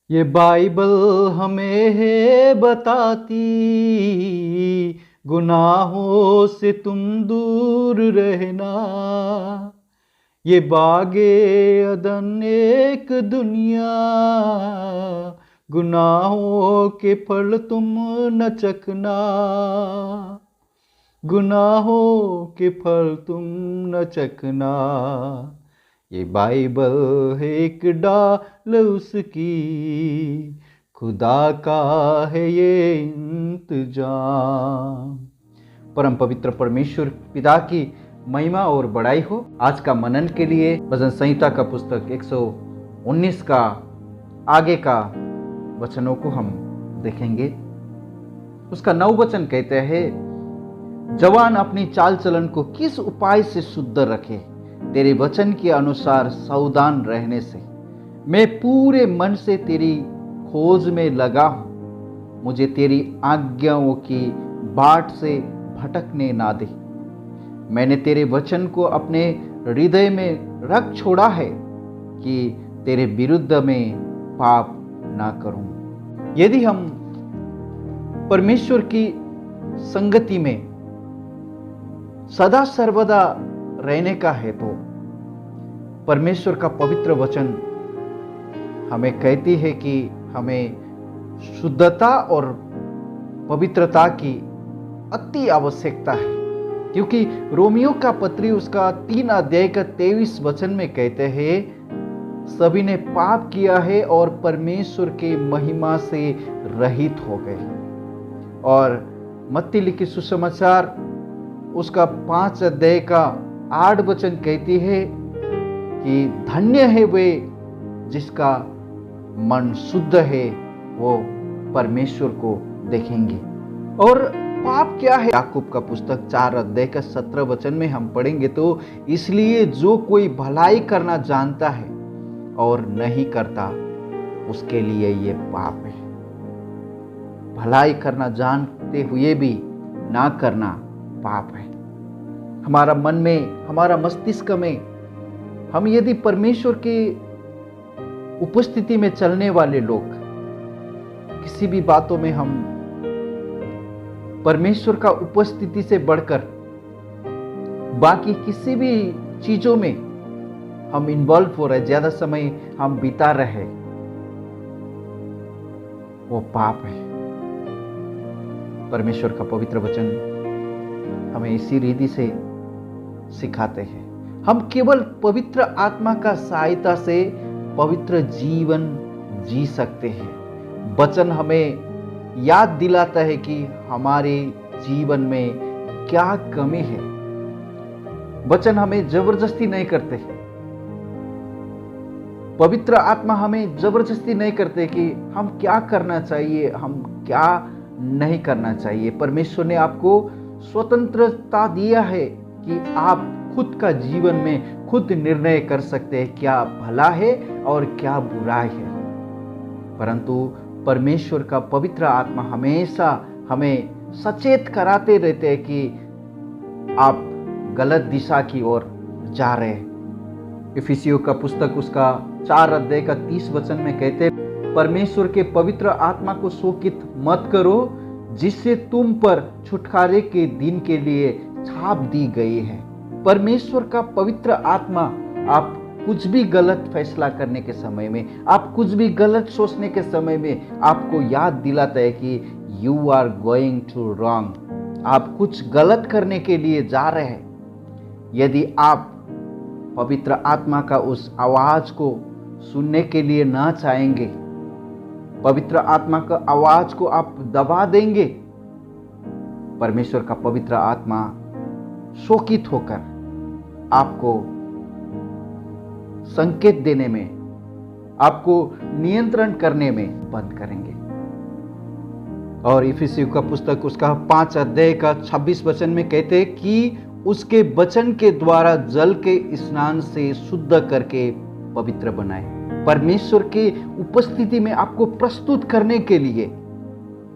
ये बाइबल हमें है बताती, गुनाहों से तुम दूर रहना। ये बागे अदन एक दुनिया, गुनाहों के फल तुम न चखना। गुनाहों के फल तुम न चखना। ये बाइबल है एक डाल उसकी, खुदा का है ये इंतजाम। परम पवित्र परमेश्वर पिता की महिमा और बड़ाई हो। आज का मनन के लिए भजन संहिता का पुस्तक 119 का आगे का वचनों को हम देखेंगे। उसका 9 वचन कहते हैं, जवान अपनी चाल चलन को किस उपाय से शुद्ध रखे, तेरे वचन के अनुसार सावधान रहने से। मैं पूरे मन से तेरी खोज में लगा हूं, मुझे तेरी आज्ञाओं की बाट से भटकने ना दे। मैंने तेरे वचन को अपने हृदय में रख छोड़ा है कि तेरे विरुद्ध में पाप ना करूं। यदि हम परमेश्वर की संगति में सदा सर्वदा रहने का है तो परमेश्वर का पवित्र वचन हमें कहती है कि हमें शुद्धता और पवित्रता की अति आवश्यकता है। क्योंकि रोमियो का पत्री उसका 3 अध्याय का 23 वचन में कहते हैं, सभी ने पाप किया है और परमेश्वर के महिमा से रहित हो गए। और मत्ती लिखित सुसमाचार उसका 5 अध्याय का 8 वचन कहती है कि धन्य है वे जिसका मन शुद्ध है, वो परमेश्वर को देखेंगे। और पाप क्या है? याकूब का पुस्तक 4 अध्याय का 17 वचन में हम पढ़ेंगे तो, इसलिए जो कोई भलाई करना जानता है और नहीं करता, उसके लिए ये पाप है। भलाई करना जानते हुए भी ना करना पाप है। हमारा मन में, हमारा मस्तिष्क में, हम यदि परमेश्वर की उपस्थिति में चलने वाले लोग, किसी भी बातों में हम परमेश्वर का उपस्थिति से बढ़कर बाकी किसी भी चीजों में हम इन्वॉल्व हो रहे, ज्यादा समय हम बिता रहे, वो पाप है। परमेश्वर का पवित्र वचन हमें इसी रीति से सिखाते हैं। हम केवल पवित्र आत्मा का सहायता से पवित्र जीवन जी सकते हैं। वचन हमें याद दिलाता है कि हमारे जीवन में क्या कमी है। वचन हमें जबरदस्ती नहीं करते। पवित्र आत्मा हमें जबरदस्ती नहीं करते कि हम क्या करना चाहिए, हम क्या नहीं करना चाहिए। परमेश्वर ने आपको स्वतंत्रता दिया है कि आप खुद का जीवन में खुद निर्णय कर सकते हैं क्या भला है और क्या बुराई है। परंतु परमेश्वर का पवित्र आत्मा हमेशा हमें सचेत कराते रहते हैं कि आप गलत दिशा की ओर जा रहे हैं। इफिसियों का पुस्तक उसका 4 अध्याय का 30 वचन में कहते, परमेश्वर के पवित्र आत्मा को शोकित मत करो, जिससे तुम पर छुटकारे के दिन के लिए छाप दी गई है। परमेश्वर का पवित्र आत्मा आप कुछ भी गलत फैसला करने के समय में, आप कुछ भी गलत सोचने के समय में आपको याद दिलाता है कि you are going to wrong, आप कुछ गलत करने के लिए जा रहे हैं। यदि आप पवित्र आत्मा का उस आवाज को सुनने के लिए ना चाहेंगे, पवित्र आत्मा का आवाज को आप दबा देंगे, परमेश्वर का पवित्र आत्मा शोकित होकर आपको संकेत देने में, आपको नियंत्रण करने में बंद करेंगे। और इफिसियों का पुस्तक उसका 5 अध्याय का 26 वचन में कहते हैं कि उसके वचन के द्वारा जल के स्नान से शुद्ध करके पवित्र बनाए। परमेश्वर के उपस्थिति में आपको प्रस्तुत करने के लिए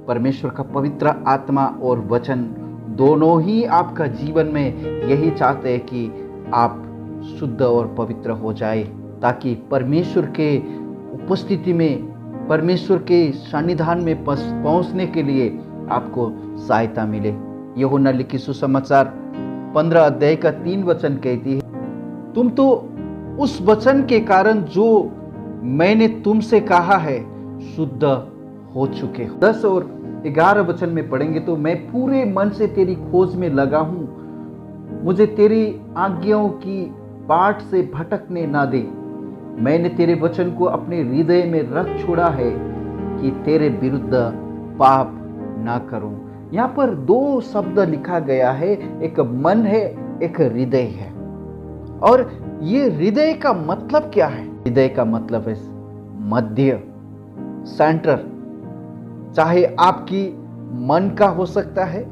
परमेश्वर का पवित्र आत्मा और वचन दोनों ही आपका जीवन में यही चाहते हैं कि आप शुद्ध और पवित्र हो जाए, ताकि परमेश्वर के उपस्थिति में परमेश्वर के सन्निधान में पहुंचने के लिए आपको सहायता मिले। यूहन्ना लिखी सुसमाचार 15 अध्याय का 3 वचन कहती है, तुम तो उस वचन के कारण जो मैंने तुमसे कहा है शुद्ध हो चुके हो। 10 और 11 वचन में पढ़ेंगे तो मैं पूरे मन से तेरी खोज में लगा हूं, मुझे तेरी आज्ञाओं की बाट से भटकने ना दे। मैंने तेरे वचन को अपने हृदय में रख छोड़ा है कि तेरे विरुद्ध पाप ना करूं। यहाँ पर 2 शब्द लिखा गया है, एक मन है, एक हृदय है। और ये हृदय का मतलब क्या है? हृदय का मतलब है मध्य, सेंटर। चाहे आपकी मन का हो सकता है,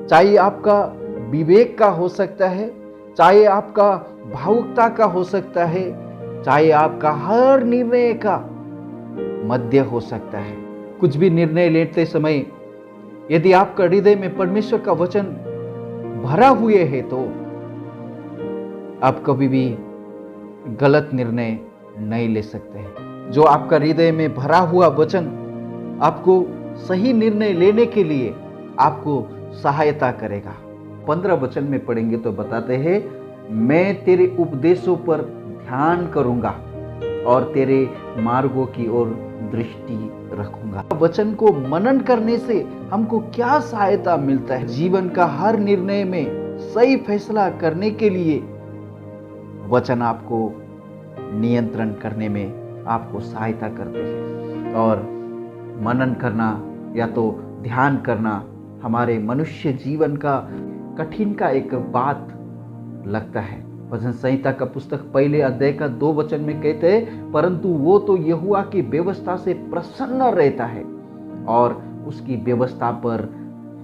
चाहे आपका विवेक का हो सकता है, चाहे आपका भावुकता का हो सकता है, चाहे आपका हर निर्णय का मध्य हो सकता है। कुछ भी निर्णय लेते समय यदि आपका हृदय में परमेश्वर का वचन भरा हुए है तो आप कभी भी गलत निर्णय नहीं ले सकते। जो आपका हृदय में भरा हुआ वचन आपको सही निर्णय लेने के लिए आपको सहायता करेगा। 15 वचन में पढ़ेंगे तो बताते हैं, मैं तेरे उपदेशों पर ध्यान करूंगा और तेरे मार्गों की ओर दृष्टि रखूंगा। वचन को मनन करने से हमको क्या सहायता मिलता है? जीवन का हर निर्णय में सही फैसला करने के लिए वचन आपको नियंत्रण करने में आपको सहायता करते हैं। और मनन करना या तो ध्यान करना हमारे मनुष्य जीवन का कठिन का एक बात लगता है। भजन संहिता का पुस्तक 1 अध्याय का 2 वचन में कहते हैं, परंतु वो तो यहोवा की व्यवस्था से प्रसन्न रहता है और उसकी व्यवस्था पर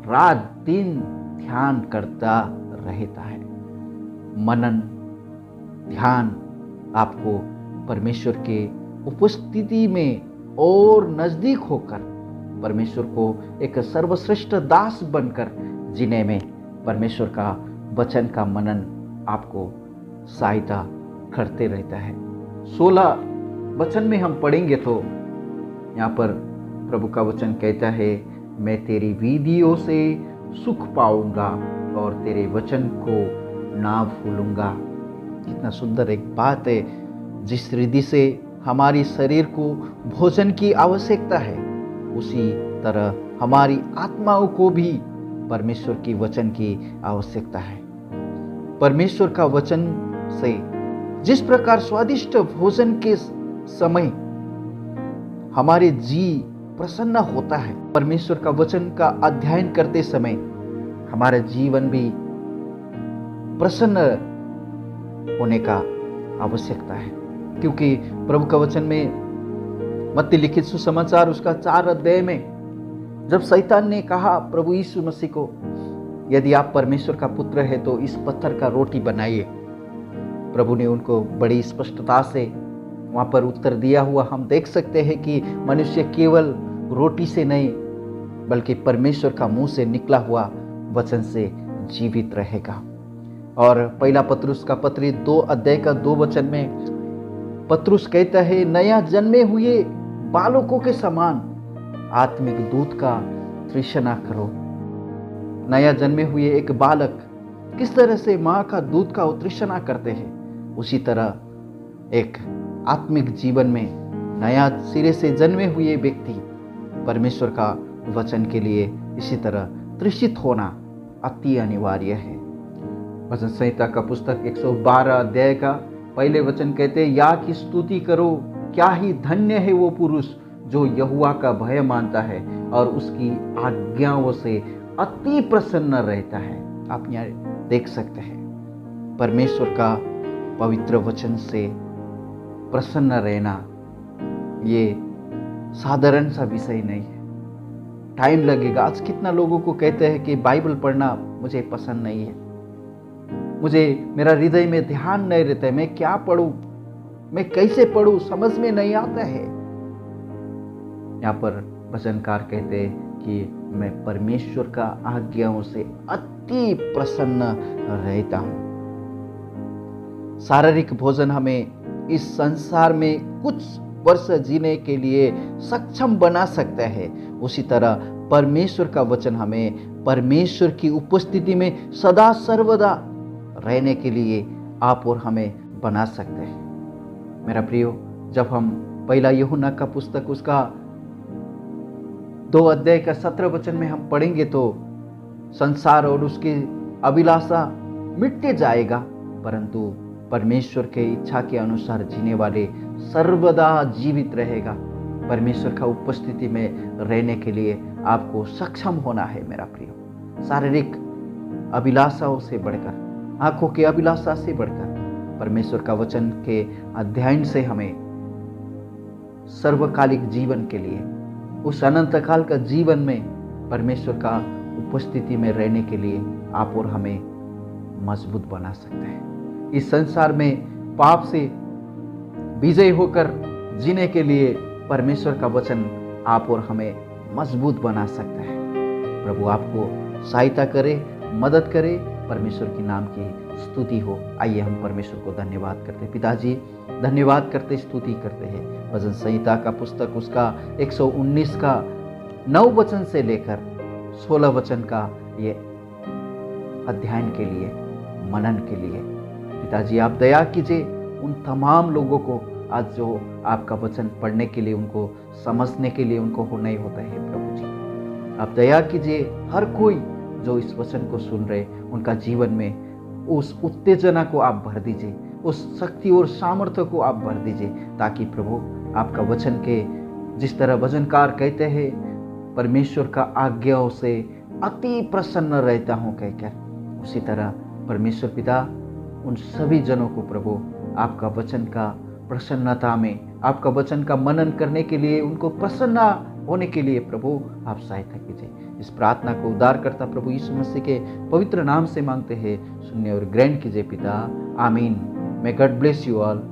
रात दिन ध्यान करता रहता है। मनन, ध्यान आपको परमेश्वर के उपस्थिति में और नजदीक होकर परमेश्वर को एक सर्वश्रेष्ठ दास बनकर जीने में परमेश्वर का वचन का मनन आपको सहायता करते रहता है। 16 वचन में हम पढ़ेंगे तो यहाँ पर प्रभु का वचन कहता है, मैं तेरी विधियों से सुख पाऊंगा और तेरे वचन को ना भूलूंगा। कितना सुंदर एक बात है। जिस रिधि से हमारी शरीर को भोजन की आवश्यकता है, उसी तरह हमारी आत्माओं को भी परमेश्वर की वचन की आवश्यकता है। परमेश्वर का वचन से जिस प्रकार स्वादिष्ट भोजन के समय हमारे जी प्रसन्न होता है, परमेश्वर का वचन का अध्ययन करते समय हमारा जीवन भी प्रसन्न होने का आवश्यकता है। क्योंकि प्रभु का वचन में मत्ती लिखित सुसमाचार उसका 4 अध्याय में जब शैतान ने कहा प्रभु यीशु मसीह को, यदि आप परमेश्वर का पुत्र है तो इस पत्थर का रोटी बनाइए, प्रभु ने उनको बड़ी स्पष्टता से वहां पर उत्तर दिया हुआ हम देख सकते हैं कि मनुष्य केवल रोटी से नहीं बल्कि परमेश्वर का मुंह से निकला हुआ वचन से जीवित रहेगा। और 1 पत्रुस का पत्री 2 अध्याय का 2 वचन में पत्रुस कहता है, नया जन्मे हुए बालकों के समान आत्मिक दूध का तृष्णा करो। नया जन्मे हुए एक बालक किस तरह से माँ का दूध का तृष्णा करते हैं, उसी तरह एक आत्मिक जीवन में नया सिरे से जन्मे हुए व्यक्ति परमेश्वर का वचन के लिए इसी तरह तृषित होना अति अनिवार्य है। भजन संहिता का पुस्तक 112 अध्याय का 1 वचन कहते हैं, या की स्तुति करो, क्या ही धन्य है वो पुरुष जो यहोवा का भय मानता है और उसकी आज्ञाओं से अति प्रसन्न रहता है। आप यहाँ देख सकते हैं परमेश्वर का पवित्र वचन से प्रसन्न रहना ये साधारण सा विषय नहीं है। टाइम लगेगा। आज कितना लोगों को कहते हैं कि बाइबल पढ़ना मुझे पसंद नहीं है, मुझे मेरा हृदय में ध्यान नहीं रहता है, मैं क्या पढ़ूं, मैं कैसे पढ़ूं, समझ में नहीं आता है। यहाँ पर भजनकार कहते हैं कि मैं परमेश्वर का आज्ञाओं से अति प्रसन्न रहता हूं। शारीरिक भोजन हमें इस संसार में कुछ वर्ष जीने के लिए सक्षम बना सकता है, उसी तरह परमेश्वर का वचन हमें परमेश्वर की उपस्थिति में सदा सर्वदा रहने के लिए आप और हमें बना सकते हैं। मेरा प्रियो, जब हम पहला यूहन्ना का पुस्तक उसका 2 अध्याय का 17 वचन में हम पढ़ेंगे तो संसार और उसकी अभिलाषा मिटते जाएगा, परंतु परमेश्वर के इच्छा के अनुसार जीने वाले सर्वदा जीवित रहेगा। परमेश्वर का उपस्थिति में रहने के लिए आपको सक्षम होना है मेरा प्रियो। शारीरिक अभिलाषाओं से बढ़कर, आंखों की अभिलाषा से बढ़कर परमेश्वर का वचन के अध्ययन से हमें सर्वकालिक जीवन के लिए, उस अनंत काल का जीवन में परमेश्वर का उपस्थिति में रहने के लिए आप और हमें मजबूत बना सकते हैं। इस संसार में पाप से विजय होकर जीने के लिए परमेश्वर का वचन आप और हमें मजबूत बना सकता है। प्रभु आपको सहायता करे, मदद करे। परमेश्वर के नाम की स्तुति हो। आइए हम परमेश्वर को धन्यवाद करते हैं। पिताजी, धन्यवाद करते, स्तुति करते हैं। भजन संहिता का पुस्तक उसका 119 का 9 वचन से लेकर 16 वचन का ये अध्ययन के लिए, मनन के लिए पिताजी आप दया कीजिए। उन तमाम लोगों को आज जो आपका वचन पढ़ने के लिए, उनको समझने के लिए उनको होना ही होता है प्रभु जी, आप दया कीजिए। हर कोई जो इस वचन को सुन रहे, उनका जीवन में उस उत्तेजना को आप भर दीजिए, उस शक्ति और सामर्थ्य को आप भर दीजिए, ताकि प्रभु आपका वचन के जिस तरह वचनकार कहते हैं, परमेश्वर का आज्ञाओं से अति प्रसन्न रहता हूँ कहकर, उसी तरह परमेश्वर पिता उन सभी जनों को प्रभु आपका वचन का प्रसन्नता में, आपका वचन का मनन करने के लिए, उनको प्रसन्न होने के लिए प्रभु आप सहायता कीजिए। इस प्रार्थना को उद्धारकर्ता प्रभु यीशु मसीह के पवित्र नाम से मांगते हैं, सुनिए और ग्रहण कीजिए पिता। आमीन। May God bless you all.